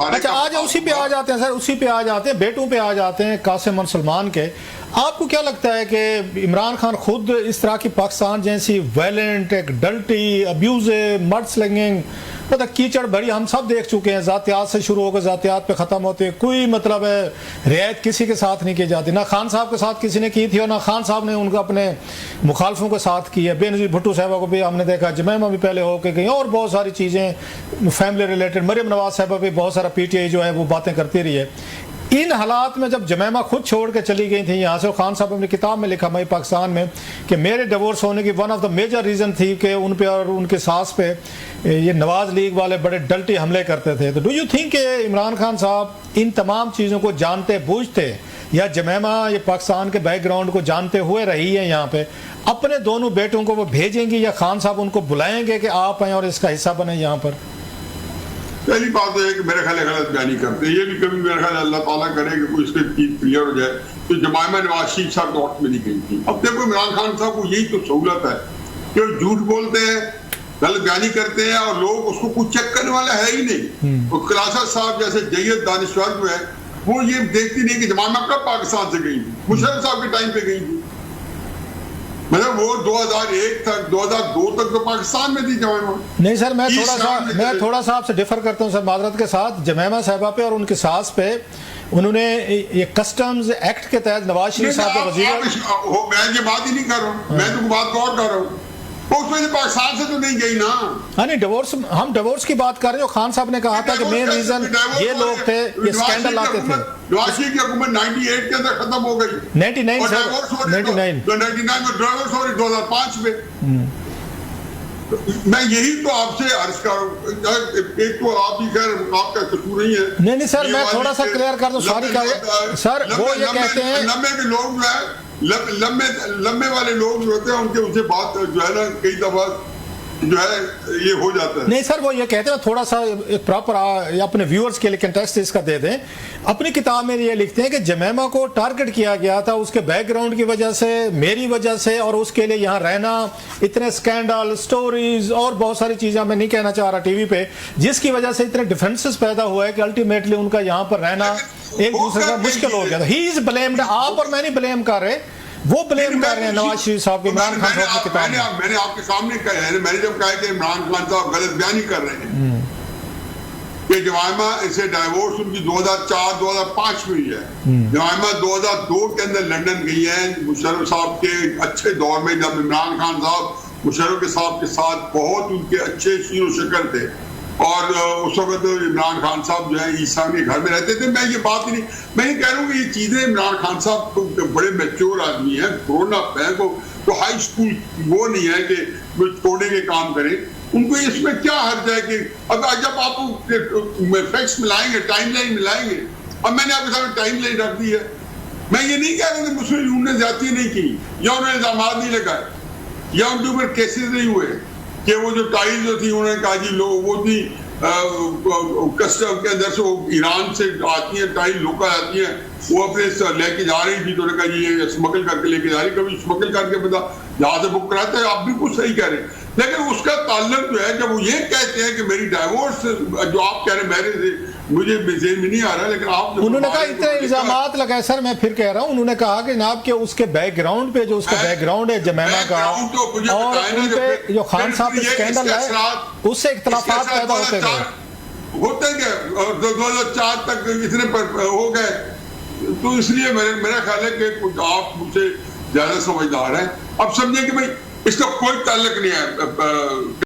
اچھا آج اسی پہ آ جاتے ہیں سر، اسی پہ آ جاتے ہیں، بیٹوں پہ آ جاتے ہیں قاسم اور سلمان کے. آپ کو کیا لگتا ہے کہ عمران خان خود اس طرح کی پاکستان جیسی وائلنٹ، ایک ڈلٹی، ابیوزو، مرڈ سلنگنگ، مطلب کیچڑ بھری ہم سب دیکھ چکے ہیں، ذاتیات سے شروع ہو کر ذاتیات پہ ختم ہوتے، کوئی مطلب ہے رعایت کسی کے ساتھ نہیں کی جاتی، نہ خان صاحب کے ساتھ کسی نے کی تھی اور نہ خان صاحب نے ان کو اپنے مخالفوں کے ساتھ کی ہے. بے نظیر بھٹو صاحبہ کو بھی ہم نے دیکھا، جمیمہ بھی پہلے ہو کے گئی، اور بہت ساری چیزیں فیملی ریلیٹڈ، مریم نواز صاحبہ بھی بہت سارا پی ٹی آئی جو ہے وہ باتیں کرتی رہی ہے. ان حالات میں جب جمیمہ خود چھوڑ کے چلی گئی تھیں یہاں سے، خان صاحب نے کتاب میں لکھا مئی پاکستان میں کہ میرے ڈیورس ہونے کی one of the major reason تھی کہ ان پہ اور ان کے ساس پہ یہ نواز لیگ والے بڑے ڈلٹی حملے کرتے تھے. تو ڈو یو تھنک کہ عمران خان صاحب ان تمام چیزوں کو جانتے بوجھتے، یا جمیمہ یہ پاکستان کے بیک گراؤنڈ کو جانتے ہوئے رہی ہے یہاں پہ، اپنے دونوں بیٹوں کو وہ بھیجیں گی یا خان صاحب ان کو بلائیں گے کہ آپ آئیں اور اس کا حصہ بنیں یہاں پر؟ پہلی بات تو ہے کہ میرے خیال غلط بیانی کرتے ہیں، یہ بھی کبھی میرے خیال اللہ تعالیٰ کرے کہ کوئی اس کے چیز کلیئر ہو جائے. تو جمائمہ نواز شریف صاحب کے وقت میں نہیں گئی تھی. اب دیکھو عمران خان صاحب کو یہی تو سہولت ہے کہ وہ جھوٹ بولتے ہیں، غلط بیانی کرتے ہیں، اور لوگ اس کو کچھ چیک کرنے والا ہے ہی نہیں. اور خلاصہ صاحب جیسے جید دانشور جو ہے وہ یہ دیکھتی نہیں کہ جمائمہ کب پاکستان سے گئی تھی، مشرف صاحب کے ٹائم پہ گئی تھی. مطلب وہ 2001 تک 2002 تک تو پاکستان میں تھی جمائمہ. نہیں سر، میں تھوڑا سا آپ سے ڈیفر کرتا ہوں سر معذرت کے ساتھ. جمیمہ صاحبہ پہ اور ان کی ساس پہ انہوں نے یہ کسٹمز ایکٹ کے تحت نواز شریف صاحب کا وزیر، میں یہ بات ہی نہیں کر رہا ہوں، میں تو بات غور کر رہا ہوں. اس میں سے پاکستان سے تو نہیں گئی نا. ہاں نہیں ڈیورس، ہم ڈیورس کی بات کر رہے ہیں. خان صاحب نے کہا تھا کہ مین ریزن یہ لوگ تھے، یہ اسکینڈل آتے تھے. نواز شریف کی حکومت 98 کے اندر ختم ہو گئی. 99 سر، 99 میں ڈرائیورس ہو رہی 2005 میں. میں یہی تو آپ سے عرض کر رہا ہوں. ایک تو آپ بھی خیر آپ کا قصور نہیں ہے. نہیں سر، میں تھوڑا سا کلیئر کر دوں ساری کا. سر وہ یہ کہتے ہیں لمبے کے لوگ جو ہے، لمبے والے لوگ جو ہوتے ہیں ان کے ان سے بات جو ہے نا کئی دفعہ جو ہے یہ ہو جاتا ہے. نہیں سر وہ یہ کہتے ہیں، تھوڑا سا ایک پراپر اپنے ویورز کے لیے کنٹیکسٹ اس کا دے دیں. اپنی کتاب میں یہ لکھتے ہیں کہ جمیمہ کو ٹارگٹ کیا گیا تھا اس کے بیک گراؤنڈ کی وجہ سے، میری وجہ سے، اور اس کے لیے یہاں رہنا، اتنے اسکینڈل، سٹوریز اور بہت ساری چیزیں میں نہیں کہنا چاہ رہا ٹی وی پہ، جس کی وجہ سے اتنے ڈیفرنسز پیدا ہوا ہے کہ الٹیمیٹلی ان کا یہاں پر رہنا ایک دوسرے کا مشکل ہو گیا تھا. ہی از بلیمڈ. آپ اور میں نہیں بلیم کر رہے، وہ بلیم کر رہے ہیں نواز شریف صاحب کو. عمران خان صاحب کی کتاب میں نے آپ کے سامنے کہا ہے، میں نے جب کہا کہ عمران خان صاحب غلط بیانی کر رہے ہیں کہ جمائمہ اسے ڈائیورس ان کی 2004-2005 میں ہوئی ہے. جمائمہ 2002 کے اندر لندن گئی ہیں مشرف صاحب کے اچھے دور میں، جب عمران خان صاحب مشرف کے صاحب کے ساتھ بہت ان کے اچھے شیر و شکر تھے، اور اس وقت عمران خان صاحب جو ہے عیسیٰ کے گھر میں رہتے تھے. میں یہ بات ہی نہیں، میں یہ کہہ رہا ہوں کہ یہ چیزیں عمران خان صاحب تو بڑے میچور آدمی ہیں، گرون اپ ہیں، تو ہائی اسکول وہ نہیں ہے کہ وہ چھوڑنے کے کام کریں. ان کو اس میں کیا حرج ہے کہ اب جب آپ فیکٹس ملائیں گے، ٹائم لائن ملائیں گے. اب میں نے آپ کے سامنے ٹائم لائن رکھ دی ہے. میں یہ نہیں کہہ رہا کہ مسلم لیگ نے زیادتی نہیں کی، یا انہوں نے الزامات نہیں لگائے، یا ان کے اوپر کیسز نہیں ہوئے کہ وہ جو ٹائل جو تھی انہوں نے کہا جی لوگ وہ تھی کسٹم کے اندر سے وہ ایران سے آتی ہیں ٹائل لوکل آتی ہیں، وہ اپنے لے کے جا رہی تھی، تو نے کہا جی یہ اسمگل کر کے لے کے جا رہی. کبھی اسمگل کر کے بندہ جہاں سے بک کراتا ہے. آپ بھی کچھ صحیح کہہ رہے ہیں، لیکن اس کا تعلق جو ہے جب وہ یہ کہتے ہیں کہ میری ڈائیورس جو آپ کہہ رہے ہیں میرے مجھے ذہن میں نہیں آ رہا، لیکن آپ انہوں نے کہا اتنے الزامات لگائے. سر میں پھر کہہ رہا ہوں، انہوں نے کہا کہ جناب کہ اس کے بیک گراؤنڈ پہ جو اس کا بیک گراؤنڈ ہے جمیمہ کا، اور ان پہ جو خان صاحب پہ اسکینڈل ہے اس سے اختلافات پیدا ہوتے گئے. ہوتے گئے اور 2004 تک اتنے پر ہو گئے. تو اس لیے میرا خیال ہے کہ آپ مجھ سے زیادہ سمجھدار ہیں. اب سمجھیں کہ بھائی اس کا کوئی تعلق نہیں ہے